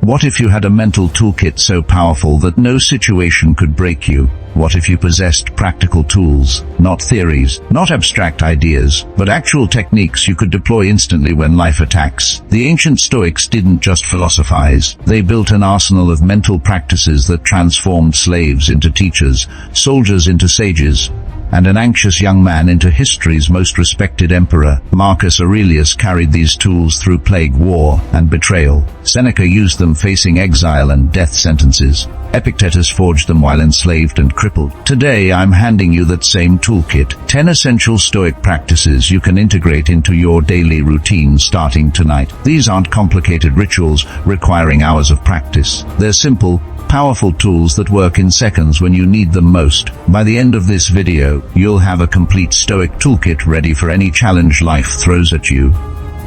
What if you had a mental toolkit so powerful that no situation could break you? What if you possessed practical tools, not theories, not abstract ideas, but actual techniques you could deploy instantly when life attacks? The ancient Stoics didn't just philosophize. They built an arsenal of mental practices that transformed slaves into teachers, soldiers into sages, and an anxious young man into history's most respected emperor. Marcus Aurelius carried these tools through plague, war, and betrayal. Seneca used them facing exile and death sentences. Epictetus forged them while enslaved and crippled. Today I'm handing you that same toolkit. 10 essential Stoic practices you can integrate into your daily routine starting tonight. These aren't complicated rituals requiring hours of practice. They're simple, powerful tools that work in seconds when you need them most. By the end of this video, you'll have a complete Stoic toolkit ready for any challenge life throws at you.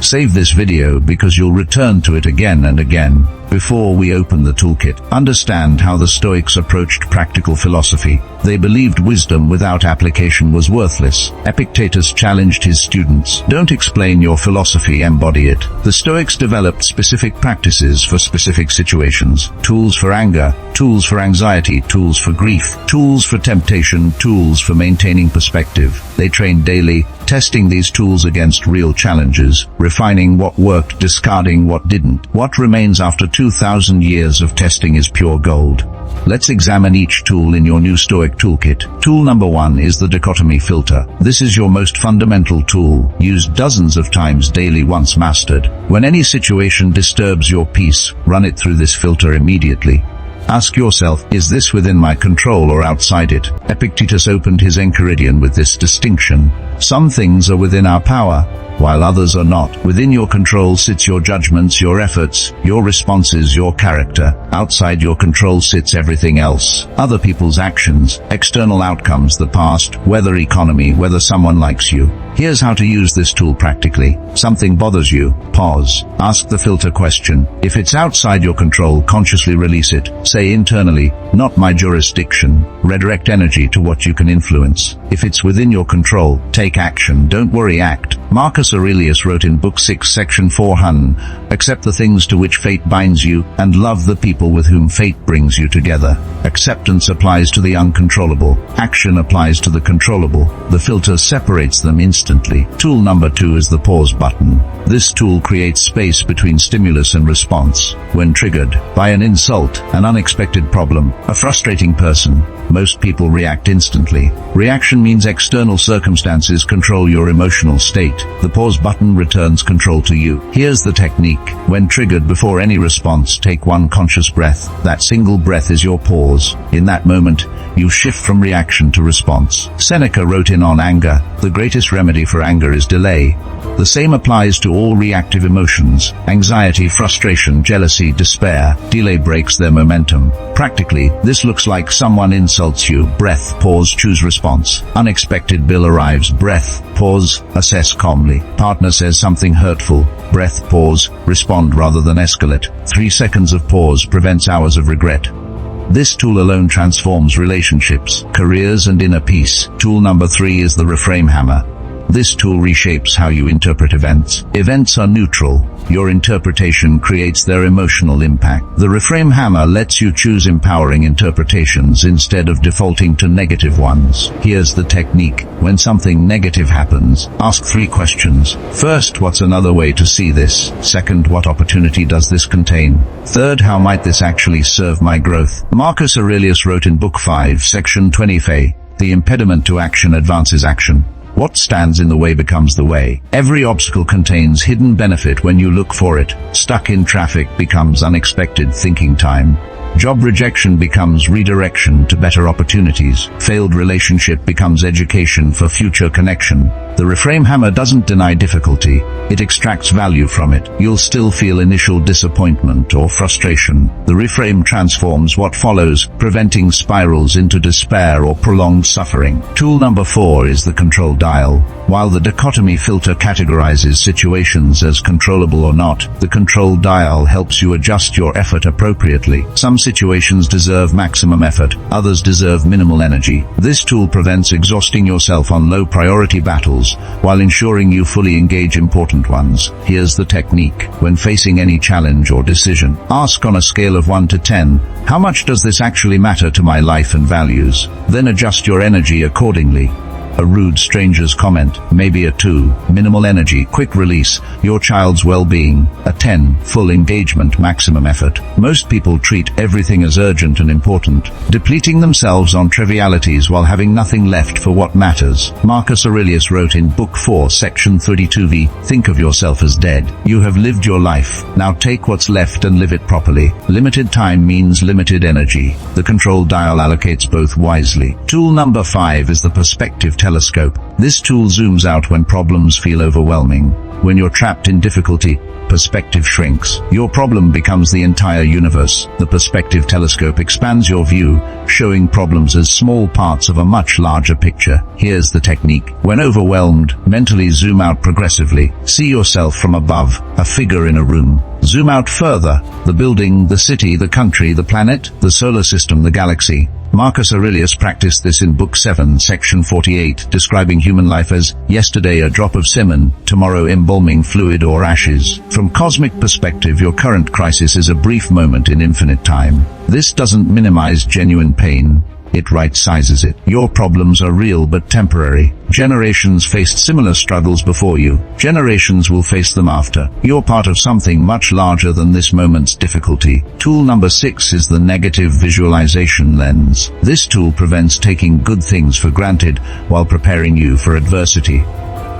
Save this video because you'll return to it again and again. Before we open the toolkit, understand how the Stoics approached practical philosophy. They believed wisdom without application was worthless. Epictetus challenged his students, "Don't explain your philosophy, embody it." The Stoics developed specific practices for specific situations. Tools for anger, tools for anxiety, tools for grief, tools for temptation, tools for maintaining perspective. They trained daily, testing these tools against real challenges, refining what worked, discarding what didn't. What remains after 2,000 years of testing is pure gold. Let's examine each tool in your new Stoic toolkit. Tool number 1 is the dichotomy filter. This is your most fundamental tool, used dozens of times daily once mastered. When any situation disturbs your peace, run it through this filter immediately. Ask yourself, is this within my control or outside it? Epictetus opened his Enchiridion with this distinction. Some things are within our power, while others are not. Within your control sits your judgments, your efforts, your responses, your character. Outside your control sits everything else. Other people's actions, external outcomes, the past, weather, economy, whether someone likes you. Here's how to use this tool practically. Something bothers you, pause. Ask the filter question. If it's outside your control, consciously release it. Say internally, "Not my jurisdiction." Redirect energy to what you can influence. If it's within your control, take action. Don't worry, act. Marcus Aurelius wrote in Book 6, Section 400, "Accept the things to which fate binds you, and love the people with whom fate brings you together." Acceptance applies to the uncontrollable. Action applies to the controllable. The filter separates them instantly. Tool number 2 is the pause button. This tool creates space between stimulus and response. When triggered by an insult, an unexpected problem, a frustrating person, most people react instantly. Reaction means external circumstances control your emotional state. The pause button returns control to you. Here's the technique. When triggered, before any response, take one conscious breath. That single breath is your pause. In that moment, you shift from reaction to response. Seneca wrote in On Anger, "The greatest remedy for anger is delay." The same applies to all reactive emotions. Anxiety, frustration, jealousy, despair. Delay breaks their momentum. Practically, this looks like someone insults you. Breath, pause, choose response. Unexpected bill arrives. Breath, pause, assess calmly. Partner says something hurtful. Breath, pause, respond rather than escalate. 3 seconds of pause prevents hours of regret. This tool alone transforms relationships, careers, and inner peace. Tool number 3 is the reframe hammer. This tool reshapes how you interpret events. Events are neutral. Your interpretation creates their emotional impact. The reframe hammer lets you choose empowering interpretations instead of defaulting to negative ones. Here's the technique. When something negative happens, ask 3 questions. First, what's another way to see this? Second, what opportunity does this contain? Third, how might this actually serve my growth? Marcus Aurelius wrote in Book 5, Section 20, "The impediment to action advances action. What stands in the way becomes the way." Every obstacle contains hidden benefit when you look for it. Stuck in traffic becomes unexpected thinking time. Job rejection becomes redirection to better opportunities. Failed relationship becomes education for future connection. The reframe hammer doesn't deny difficulty. It extracts value from it. You'll still feel initial disappointment or frustration. The reframe transforms what follows, preventing spirals into despair or prolonged suffering. Tool number 4 is the control dial. While the dichotomy filter categorizes situations as controllable or not, the control dial helps you adjust your effort appropriately. Some situations deserve maximum effort, others deserve minimal energy. This tool prevents exhausting yourself on low-priority battles, while ensuring you fully engage important ones. Here's the technique. When facing any challenge or decision, ask on a scale of 1 to 10, how much does this actually matter to my life and values? Then adjust your energy accordingly. A rude stranger's comment, maybe a 2, minimal energy, quick release, your child's well-being, a 10, full engagement, maximum effort. Most people treat everything as urgent and important, depleting themselves on trivialities while having nothing left for what matters. Marcus Aurelius wrote in Book 4, Section 32v, think of yourself as dead. You have lived your life, now take what's left and live it properly. Limited time means limited energy. The control dial allocates both wisely. Tool number 5 is the perspective telescope. This tool zooms out when problems feel overwhelming. When you're trapped in difficulty, perspective shrinks. Your problem becomes the entire universe. The perspective telescope expands your view, showing problems as small parts of a much larger picture. Here's the technique. When overwhelmed, mentally zoom out progressively. See yourself from above, a figure in a room. Zoom out further, the building, the city, the country, the planet, the solar system, the galaxy. Marcus Aurelius practiced this in Book 7, Section 48, describing human life as yesterday a drop of semen, tomorrow embalming fluid or ashes. From cosmic perspective, your current crisis is a brief moment in infinite time. This doesn't minimize genuine pain. It right-sizes it. Your problems are real but temporary. Generations faced similar struggles before you. Generations will face them after. You're part of something much larger than this moment's difficulty. Tool number 6 is the negative visualization lens. This tool prevents taking good things for granted while preparing you for adversity.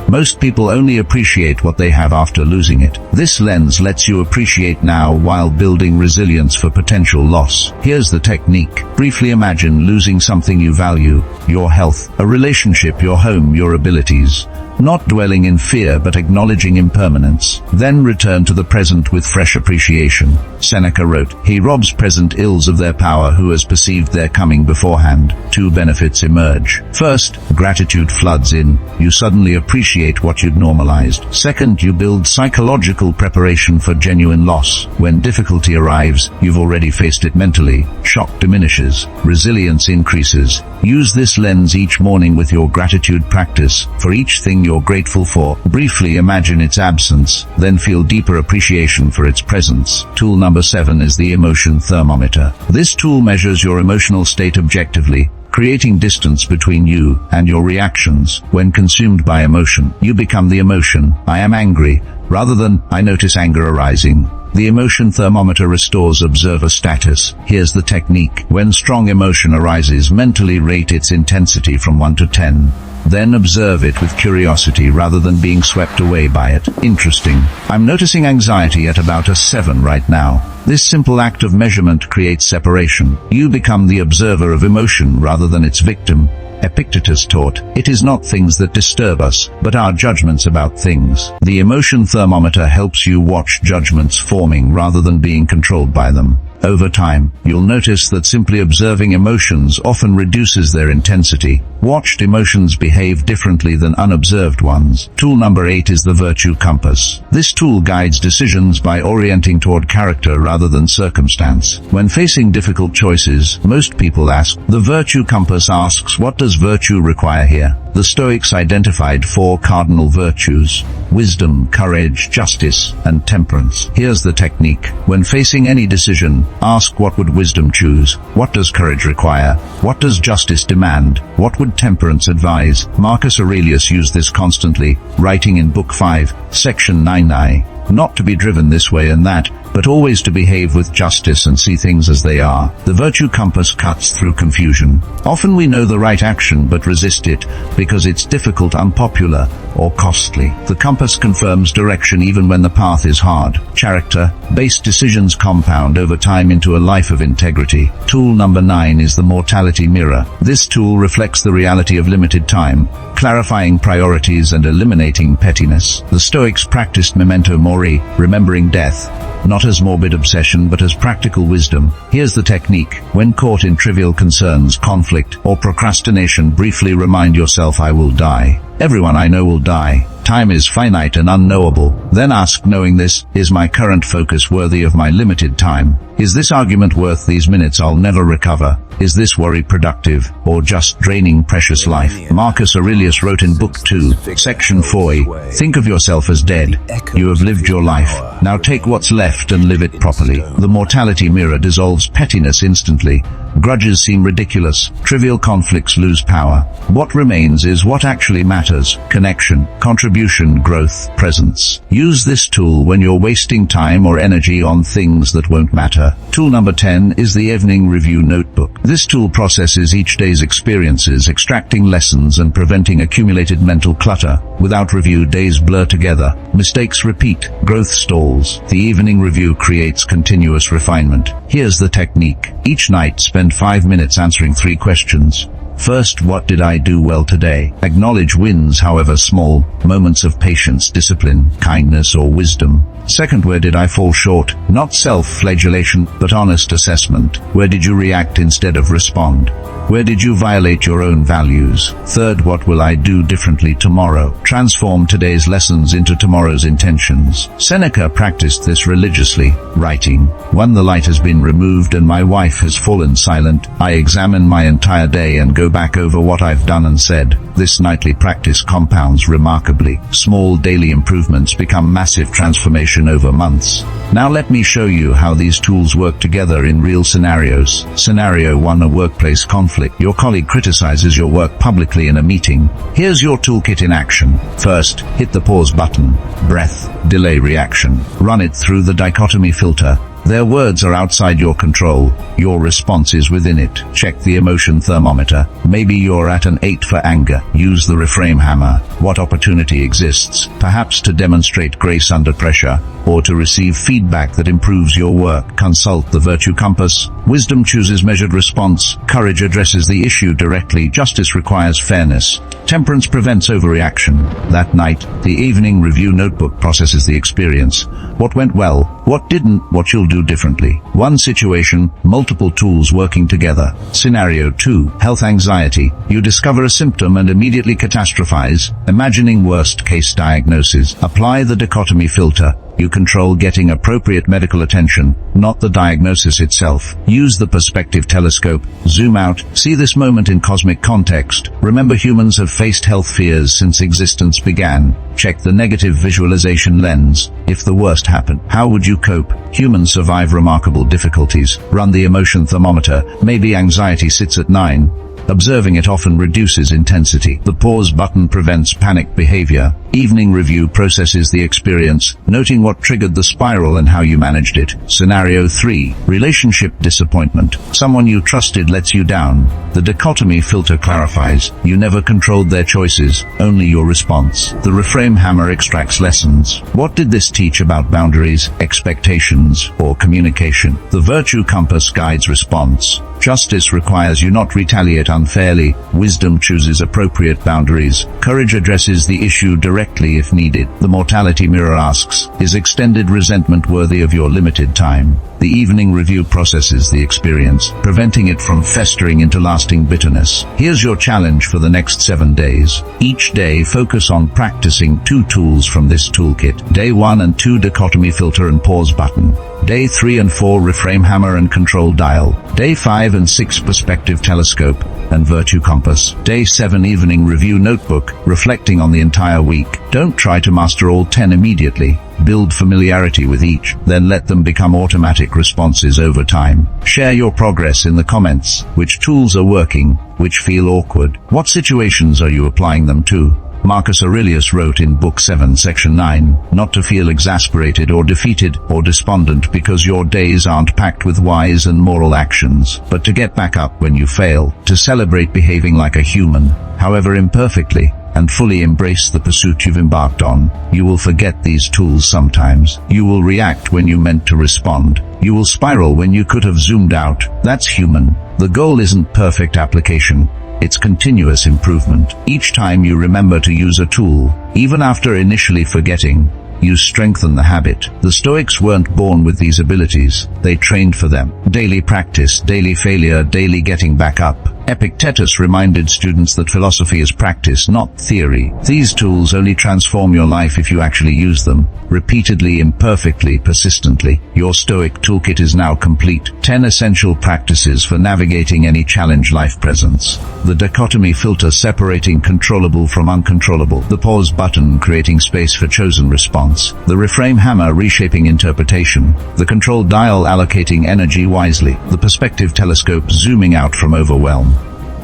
Most people only appreciate what they have after losing it. This lens lets you appreciate now while building resilience for potential loss. Here's the technique. Briefly imagine losing something you value, your health, a relationship, your home, your abilities. Not dwelling in fear but acknowledging impermanence. Then return to the present with fresh appreciation. Seneca wrote, he robs present ills of their power who has perceived their coming beforehand. 2 benefits emerge. First, gratitude floods in. You suddenly appreciate what you'd normalized. Second, you build psychological preparation for genuine loss. When difficulty arrives, you've already faced it mentally. Shock diminishes. Resilience increases. Use this lens each morning with your gratitude practice. For each thing you're grateful for, briefly imagine its absence, then feel deeper appreciation for its presence. Tool number 7 is the emotion thermometer. This tool measures your emotional state objectively, creating distance between you and your reactions. When consumed by emotion, you become the emotion. I am angry, rather than I notice anger arising. The emotion thermometer restores observer status. Here's the technique. When strong emotion arises, mentally rate its intensity from 1 to 10. Then observe it with curiosity rather than being swept away by it. Interesting. I'm noticing anxiety at about a 7 right now. This simple act of measurement creates separation. You become the observer of emotion rather than its victim. Epictetus taught, it is not things that disturb us, but our judgments about things. The emotion thermometer helps you watch judgments forming rather than being controlled by them. Over time, you'll notice that simply observing emotions often reduces their intensity. Watched emotions behave differently than unobserved ones. Tool number 8 is the virtue compass. This tool guides decisions by orienting toward character rather than circumstance. When facing difficult choices, most people ask, the virtue compass asks, what does virtue require here? The Stoics identified 4 cardinal virtues: wisdom, courage, justice, and temperance. Here's the technique. When facing any decision, ask, what would wisdom choose? What does courage require? What does justice demand? What would temperance advise? Marcus Aurelius used this constantly, writing in Book 5, Section 9, not to be driven this way and that, but always to behave with justice and see things as they are. The virtue compass cuts through confusion. Often we know the right action but resist it because it's difficult, unpopular, or costly. The compass confirms direction even when the path is hard. Character-based decisions compound over time into a life of integrity. Tool number 9 is the mortality mirror. This tool reflects the reality of limited time, clarifying priorities and eliminating pettiness. The Stoics practiced memento mori, remembering death, not as morbid obsession but as practical wisdom. Here's the technique. When caught in trivial concerns, conflict, or procrastination, briefly remind yourself, I will die. Everyone I know will die. Time is finite and unknowable. Then ask, knowing this, is my current focus worthy of my limited time? Is this argument worth these minutes I'll never recover? Is this worry productive, or just draining precious life? Marcus Aurelius wrote in Book 2, Section 4, think of yourself as dead. You have lived your life. Now take what's left and live it properly. The mortality mirror dissolves pettiness instantly. Grudges seem ridiculous. Trivial conflicts lose power. What remains is what actually matters: connection, contribution, growth, presence. Use this tool when you're wasting time or energy on things that won't matter. Tool number 10 is the Evening Review Notebook. This tool processes each day's experiences, extracting lessons and preventing accumulated mental clutter. Without review, days blur together. Mistakes repeat. Growth stalls. The Evening Review creates continuous refinement. Here's the technique. Each night, spend 5 minutes answering 3 questions. First, what did I do well today? Acknowledge wins, however small, moments of patience, discipline, kindness, or wisdom. Second, where did I fall short? Not self-flagellation, but honest assessment. Where did you react instead of respond? Where did you violate your own values? Third, what will I do differently tomorrow? Transform today's lessons into tomorrow's intentions. Seneca practiced this religiously, writing, "When the light has been removed and my wife has fallen silent, I examine my entire day and go back over what I've done and said." This nightly practice compounds remarkably. Small daily improvements become massive transformation over months. Now let me show you how these tools work together in real scenarios. Scenario 1, a workplace conflict. Your colleague criticizes your work publicly in a meeting. Here's your toolkit in action. First, hit the pause button. Breath, delay reaction. Run it through the dichotomy filter. Their words are outside your control. Your response is within it. Check the emotion thermometer. Maybe you're at an 8 for anger. Use the reframe hammer. What opportunity exists? Perhaps to demonstrate grace under pressure, or to receive feedback that improves your work. Consult the virtue compass. Wisdom chooses measured response. Courage addresses the issue directly. Justice requires fairness. Temperance prevents overreaction. That night, the Evening Review Notebook processes the experience. What went well? What didn't? What you'll do differently? One situation, multiple tools working together. Scenario 2, health anxiety. You discover a symptom and immediately catastrophize, imagining worst-case diagnosis. Apply the dichotomy filter. You control getting appropriate medical attention, not the diagnosis itself. Use the perspective telescope. Zoom out. See this moment in cosmic context. Remember, humans have faced health fears since existence began. Check the negative visualization lens. If the worst happened, how would you cope? Humans survive remarkable difficulties. Run the emotion thermometer. Maybe anxiety sits at 9. Observing it often reduces intensity. The pause button prevents panic behavior. Evening Review processes the experience, noting what triggered the spiral and how you managed it. Scenario 3, relationship disappointment. Someone you trusted lets you down. The dichotomy filter clarifies. You never controlled their choices, only your response. The reframe hammer extracts lessons. What did this teach about boundaries, expectations, or communication? The virtue compass guides response. Justice requires you not retaliate unfairly. Wisdom chooses appropriate boundaries. Courage addresses the issue directly if needed. The mortality mirror asks, is extended resentment worthy of your limited time? The Evening Review processes the experience, preventing it from festering into lasting bitterness. Here's your challenge for the next 7 days. Each day, focus on practicing 2 tools from this toolkit. Day 1 and 2, dichotomy filter and pause button. Day 3 and 4, reframe hammer and control dial. Day 5 and 6, perspective telescope and virtue compass. Day 7, Evening Review Notebook, reflecting on the entire week. Don't try to master all 10 immediately. Build familiarity with each, then let them become automatic responses over time. Share your progress in the comments. Which tools are working? Which feel awkward? What situations are you applying them to? Marcus Aurelius wrote in Book 7, Section 9, not to feel exasperated or defeated or despondent because your days aren't packed with wise and moral actions, but to get back up when you fail, to celebrate behaving like a human, however imperfectly, and fully embrace the pursuit you've embarked on. You will forget these tools sometimes. You will react when you meant to respond. You will spiral when you could have zoomed out. That's human. The goal isn't perfect application. It's continuous improvement. Each time you remember to use a tool, even after initially forgetting, you strengthen the habit. The Stoics weren't born with these abilities. They trained for them. Daily practice, daily failure, daily getting back up. Epictetus reminded students that philosophy is practice, not theory. These tools only transform your life if you actually use them, repeatedly, imperfectly, persistently. Your Stoic toolkit is now complete. 10 essential practices for navigating any challenge life presents. The dichotomy filter separating controllable from uncontrollable. The pause button creating space for chosen response. The reframe hammer reshaping interpretation. The control dial allocating energy wisely. The perspective telescope zooming out from overwhelm.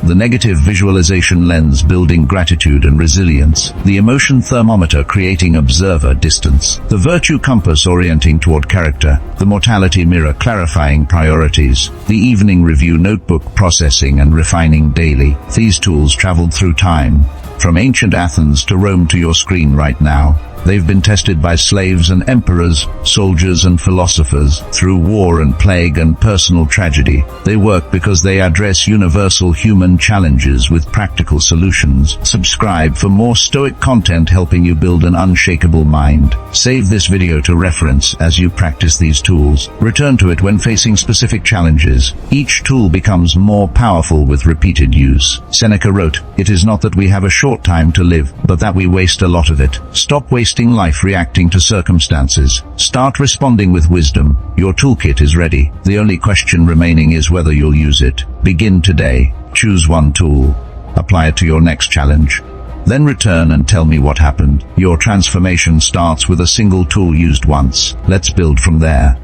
The negative visualization lens building gratitude and resilience. The emotion thermometer creating observer distance. The virtue compass orienting toward character. The mortality mirror clarifying priorities. The evening review notebook processing and refining daily. These tools traveled through time, from ancient Athens to Rome to your screen right now. They've been tested by slaves and emperors, soldiers and philosophers, through war and plague and personal tragedy. They work because they address universal human challenges with practical solutions. Subscribe for more Stoic content helping you build an unshakable mind. Save this video to reference as you practice these tools. Return to it when facing specific challenges. Each tool becomes more powerful with repeated use. Seneca wrote, "It is not that we have a short time to live, but that we waste a lot of it." Stop wasting life reacting to circumstances. Start responding with wisdom. Your toolkit is ready. The only question remaining is whether you'll use it. Begin today. Choose one tool. Apply it to your next challenge. Then return and tell me what happened. Your transformation starts with a single tool used once. Let's build from there.